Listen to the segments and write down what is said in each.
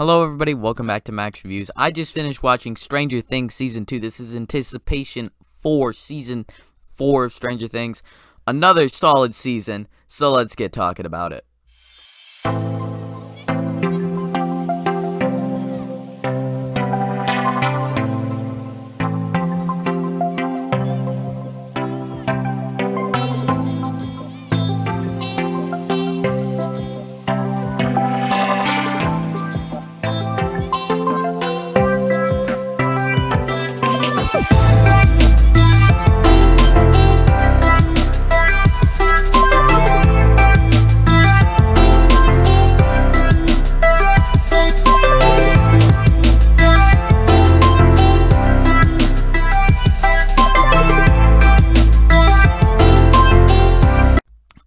Hello everybody, welcome back to Max Reviews. I just finished watching Stranger Things Season 2. This is anticipation for Season 4 of Stranger Things. Another solid season, so let's get talking about it.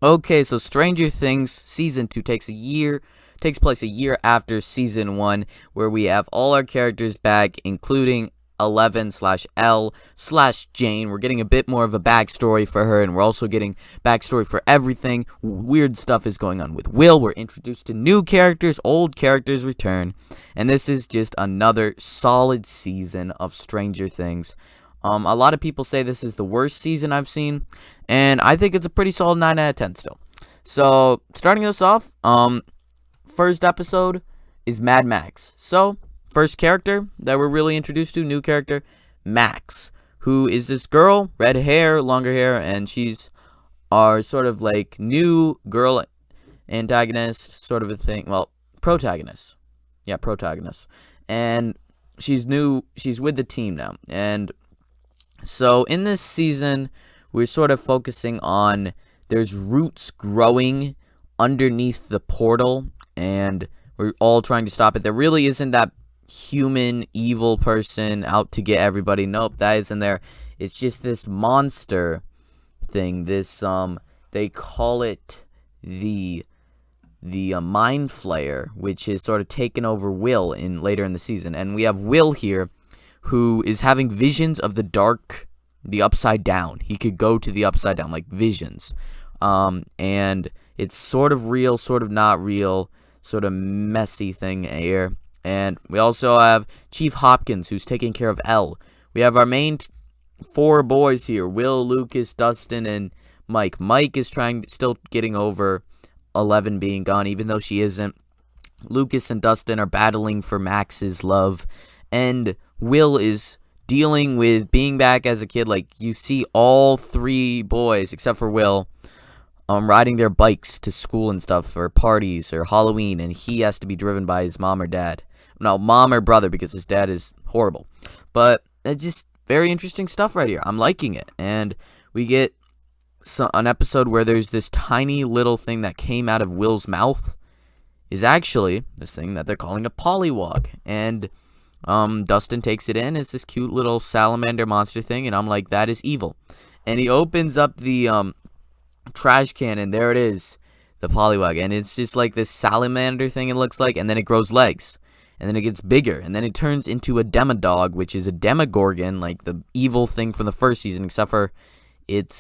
Okay, so Stranger Things Season 2 takes place a year after Season 1, where we have all our characters back, including Eleven/Elle/Jane. We're getting a bit more of a backstory for her, and we're also getting backstory for everything. Weird stuff is going on with Will. We're introduced to new characters, old characters return, and this is just another solid season of Stranger Things. A lot of people say this is the worst season I've seen, and I think it's a pretty solid 9 out of 10 still. So, starting us off, first episode is Mad Max. So, first character that we're really introduced to, new character, Max, who is this girl, red hair, longer hair, and she's our sort of like new girl antagonist, sort of a thing. Well, protagonist. Yeah, protagonist. And she's new, she's with the team now, and so in this season, we're sort of focusing on there's roots growing underneath the portal, and we're all trying to stop it. There really isn't that human evil person out to get everybody. Nope, that isn't there. It's just this monster thing. This they call it the Mind Flayer, which is sort of taken over Will later in the season, and we have Will here, who is having visions of the upside down. He could go to the upside down, like visions. And it's sort of real, sort of not real, sort of messy thing here. And we also have Chief Hopkins, who's taking care of Elle. We have our main four boys here, Will, Lucas, Dustin, and Mike. Mike is still getting over Eleven being gone, even though she isn't. Lucas and Dustin are battling for Max's love, and Will is dealing with being back as a kid. Like, you see all three boys, except for Will, riding their bikes to school and stuff, or parties, or Halloween, and he has to be driven by his mom or dad. No, mom or brother, because his dad is horrible. But it's just very interesting stuff right here. I'm liking it. And we get an episode where there's this tiny little thing that came out of Will's mouth is actually this thing that they're calling a pollywog. And Dustin takes it in. It's this cute little salamander monster thing, and I'm like, that is evil. And he opens up the trash can, and there it is, the pollywog. And it's just like this salamander thing, it looks like, and then it grows legs, and then it gets bigger, and then it turns into a demodog, which is a demogorgon, like the evil thing from the first season, except for it's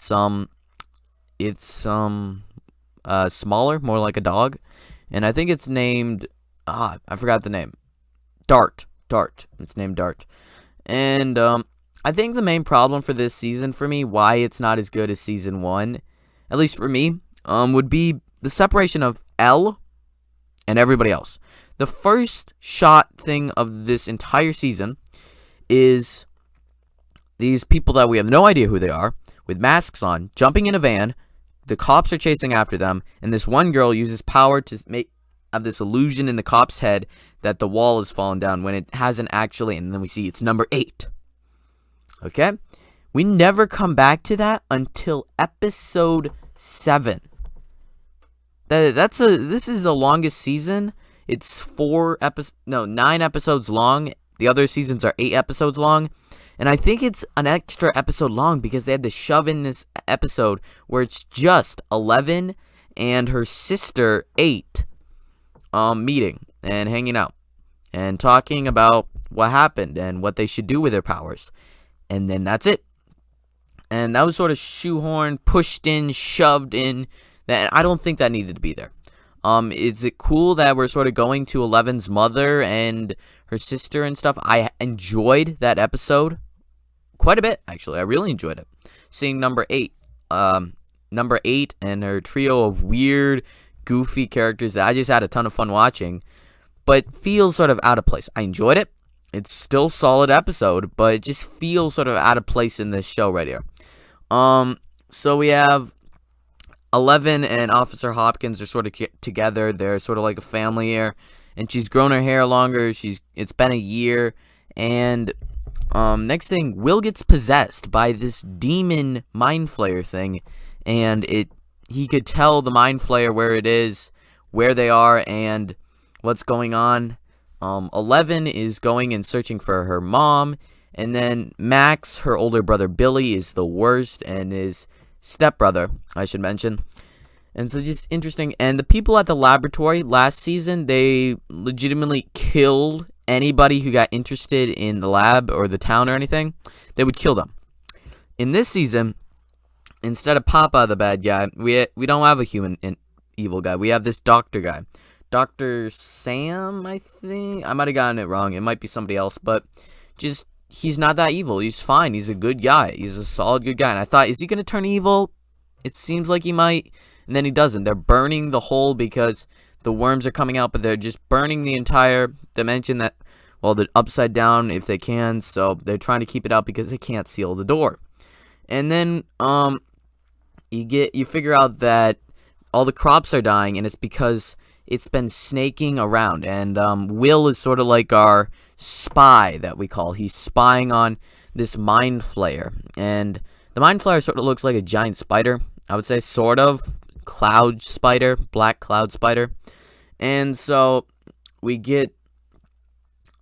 smaller, more like a dog. And I think it's named, I forgot the name. Dart. It's named Dart. And I think the main problem for this season, for me, why it's not as good as season 1, at least for me, would be the separation of Elle and everybody else. The first shot thing of this entire season is these people that we have no idea who they are, with masks on, jumping in a van. The cops are chasing after them, and this one girl uses power to have this illusion in the cop's head that the wall has fallen down when it hasn't actually, and then we see it's number 8. Okay? We never come back to that until episode 7. This is the longest season. It's 9 episodes long. The other seasons are 8 episodes long. And I think it's an extra episode long because they had to shove in this episode where it's just 11 and her sister 8 meeting and hanging out and talking about what happened and what they should do with their powers. And then that's it. And that was sort of shoehorned, pushed in, shoved in. I don't think that needed to be there. Is it cool that we're sort of going to Eleven's mother and her sister and stuff? I enjoyed that episode quite a bit, actually. I really enjoyed it. Seeing number 8 and her trio of weird, goofy characters that I just had a ton of fun watching, but feels sort of out of place. I enjoyed it. It's still a solid episode, but it just feels sort of out of place in this show right here. So we have Eleven and Officer Hopkins are sort of together. They're sort of like a family here, and she's grown her hair longer. It's been a year, and next thing, Will gets possessed by this demon Mind Flayer thing, and he could tell the Mind Flayer where it is, where they are, and what's going on. 11 is going and searching for her mom, and then Max, her older brother Billy, is the worst, and his stepbrother, I should mention. And so just interesting. And the people at the laboratory last season, they legitimately killed anybody who got interested in the lab or the town or anything. They would kill them. In this season, instead of Papa, the bad guy, we don't have a human evil guy. We have this doctor guy. Dr. Sam, I think. I might have gotten it wrong. It might be somebody else, but just he's not that evil. He's fine. He's a good guy. He's a solid good guy. And I thought, is he going to turn evil? It seems like he might. And then he doesn't. They're burning the hole because the worms are coming out, but they're just burning the entire dimension the upside down if they can. So they're trying to keep it out because they can't seal the door. And then you figure out that all the crops are dying, and it's because it's been snaking around. And Will is sort of like our spy that we call. He's spying on this Mind Flayer, and the Mind Flayer sort of looks like a giant spider. I would say sort of cloud spider, black cloud spider. And so we get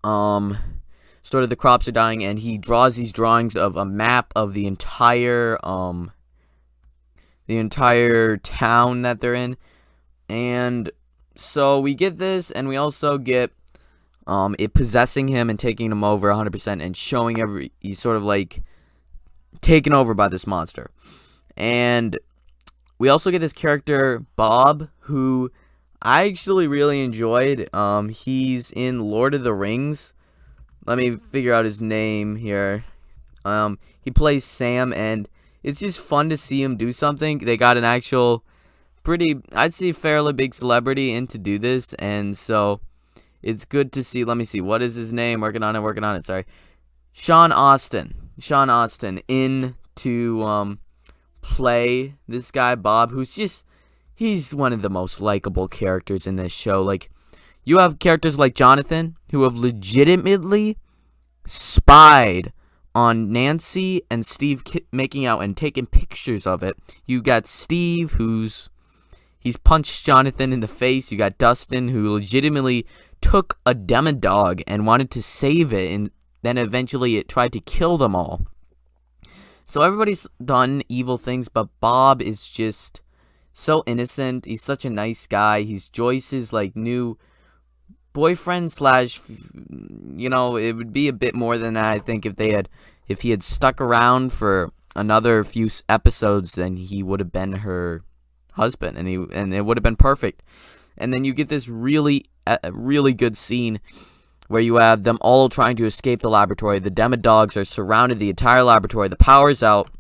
sort of the crops are dying, and he draws these drawings of a map of the entire town that they're in. And so we get this, and we also get it possessing him and taking him over 100% and showing he's sort of like taken over by this monster. And we also get this character, Bob, who I actually really enjoyed. He's in Lord of the Rings. Let me figure out his name here. He plays Sam, and it's just fun to see him do something. They got an actual I'd say fairly big celebrity in to do this, and so it's good to see. Let me see, what is his name? Working on it, sorry. Sean Austin in to play this guy, Bob, he's one of the most likable characters in this show. Like, you have characters like Jonathan, who have legitimately spied on Nancy and Steve making out and taking pictures of it. You got Steve, he's punched Jonathan in the face. You got Dustin, who legitimately took a demodog and wanted to save it, and then eventually it tried to kill them all. So everybody's done evil things, but Bob is just so innocent. He's such a nice guy. He's Joyce's like new boyfriend / it would be a bit more than that, I think, if he had stuck around for another few episodes, then he would have been her husband, and it would have been perfect. And then you get this really good scene where you have them all trying to escape the laboratory. The demodogs are surrounded the entire laboratory. The power's out.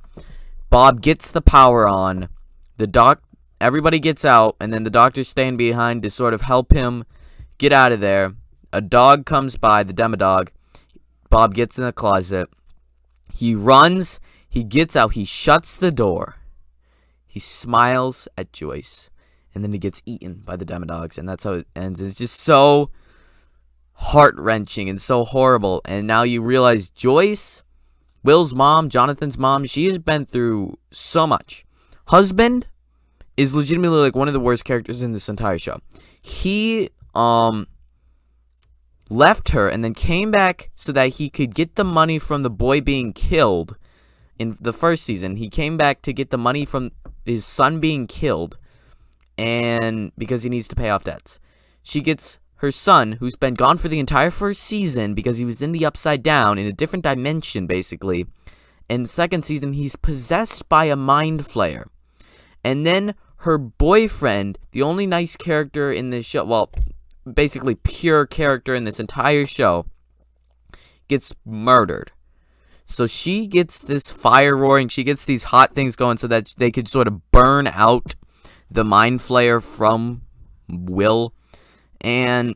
Bob gets the power on. Everybody gets out, and then the doctor's staying behind to sort of help him get out of there. A dog comes by, the demodog. Bob gets in the closet. He runs. He gets out. He shuts the door. He smiles at Joyce, and then he gets eaten by the demodogs, and that's how it ends. It's just so heart-wrenching and so horrible. And now you realize Joyce, Will's mom, Jonathan's mom, she has been through so much. Husband is legitimately like one of the worst characters in this entire show. He left her and then came back so that he could get the money from the boy being killed in the first season. He came back to get the money from his son being killed, and because he needs to pay off debts. She gets her son, who's been gone for the entire first season because he was in the upside down in a different dimension, basically. In the second season, he's possessed by a Mind Flayer. And then her boyfriend, the only nice character in this show, well, basically pure character in this entire show, gets murdered. So she gets this fire roaring, she gets these hot things going so that they could sort of burn out the Mind Flayer from Will. And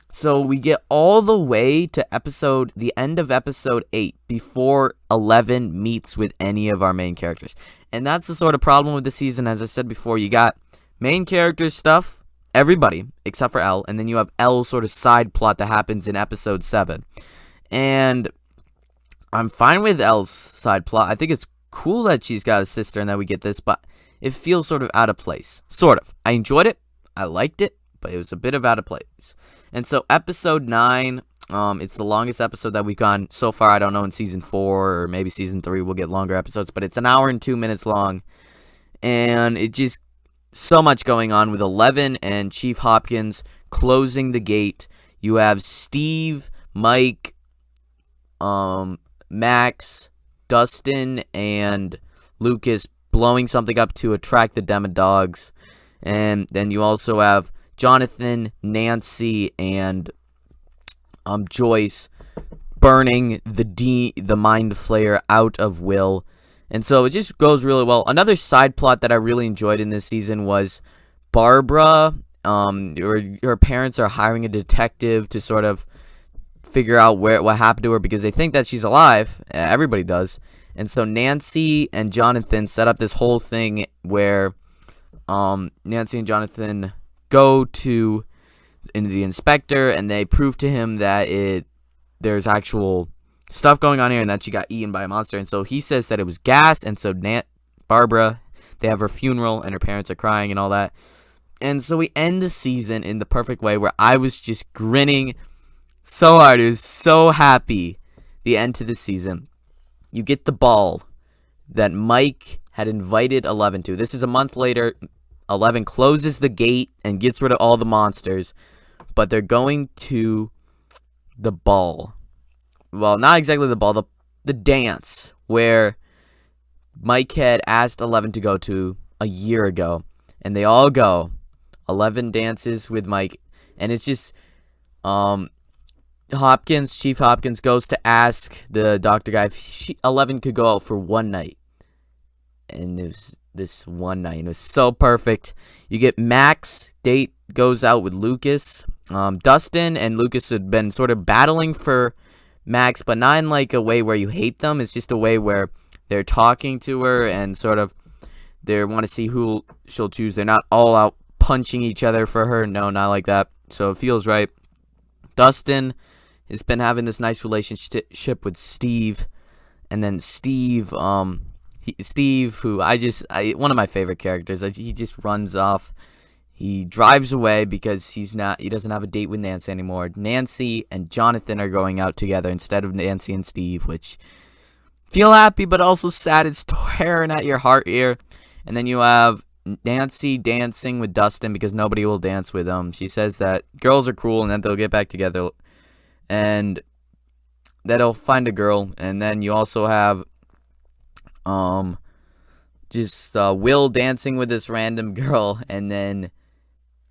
so we get all the way to the end of episode 8 before 11 meets with any of our main characters. And that's the sort of problem with the season. As I said before, you got main character stuff, everybody except for Elle, and then you have Elle's sort of side plot that happens in episode 7. And I'm fine with Elle's side plot. I think it's cool that she's got a sister and that we get this, but it feels sort of out of place. Sort of. I enjoyed it. I liked it, but it was a bit of out of place. And so episode 9, it's the longest episode that we've gone so far. I don't know, in season 4 or maybe season 3 we'll get longer episodes, but it's an hour and 2 minutes long. And it just, so much going on with 11 and Chief Hopkins closing the gate. You have Steve, Mike, Max, Dustin, and Lucas blowing something up to attract the Demodogs. And then you also have Jonathan, Nancy, and Joyce burning the Mind Flayer out of Will. And so it just goes really well. Another side plot that I really enjoyed in this season was Barbara. Her parents are hiring a detective to sort of figure out what happened to her because they think that she's alive. Everybody does. And so Nancy and Jonathan set up this whole thing where Nancy and Jonathan go to the inspector and they prove to him that there's actual stuff going on here and that she got eaten by a monster. And so he says that it was gas. And so Barbara, they have her funeral and her parents are crying and all that. And so we end the season in the perfect way where I was just grinning so hard. I was so happy. The end to the season. You get the ball that Mike had invited 11 to. This is a month later. 11 closes the gate and gets rid of all the monsters. But they're going to the ball. Well, not exactly the ball. The dance where Mike had asked 11 to go to a year ago. And they all go. 11 dances with Mike. And it's just... Chief Hopkins goes to ask the doctor guy if 11 could go out for one night. And it was this one night. It was so perfect. You get Max, date goes out with Lucas. Dustin and Lucas had been sort of battling for Max, but not in like a way where you hate them. It's just a way where they're talking to her and sort of they want to see who she'll choose. They're not all out punching each other for her. No, not like that. So it feels right. Dustin has been having this nice relationship with Steve, and then Steve, who one of my favorite characters. He just runs off. He drives away because he doesn't have a date with Nancy anymore. Nancy and Jonathan are going out together instead of Nancy and Steve, which feel happy but also sad. It's tearing at your heart here. And then you have Nancy dancing with Dustin because nobody will dance with him. She says that girls are cruel and that they'll get back together and that he'll find a girl. And then you also have Will dancing with this random girl, and then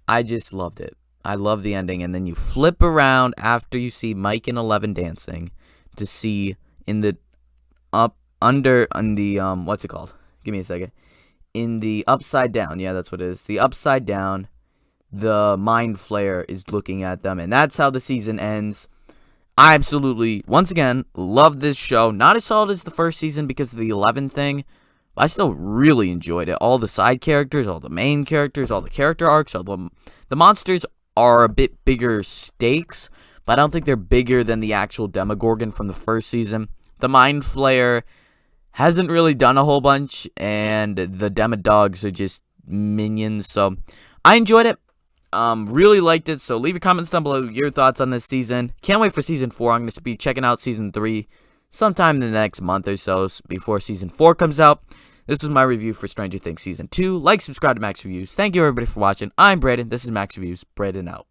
I just loved it. I love the ending. And then you flip around after you see Mike and 11 dancing to see in the what's it called? Give me a second. In the upside down, yeah, that's what it is. The upside down, the Mind Flayer is looking at them, and that's how the season ends. I absolutely, once again, love this show. Not as solid as the first season because of the 11 thing, but I still really enjoyed it. All the side characters, all the main characters, all the character arcs, all the monsters are a bit bigger stakes, but I don't think they're bigger than the actual Demogorgon from the first season. The Mind Flayer hasn't really done a whole bunch, and the Demodogs are just minions, so I enjoyed it. Really liked it, so leave your comments down below your thoughts on this season. Can't wait for season 4. I'm going to be checking out season 3 sometime in the next month or so before season 4 comes out. This is my review for Stranger Things season 2. Like, subscribe to Max Reviews. Thank you everybody for watching. I'm Braden. This is Max Reviews. Braden out.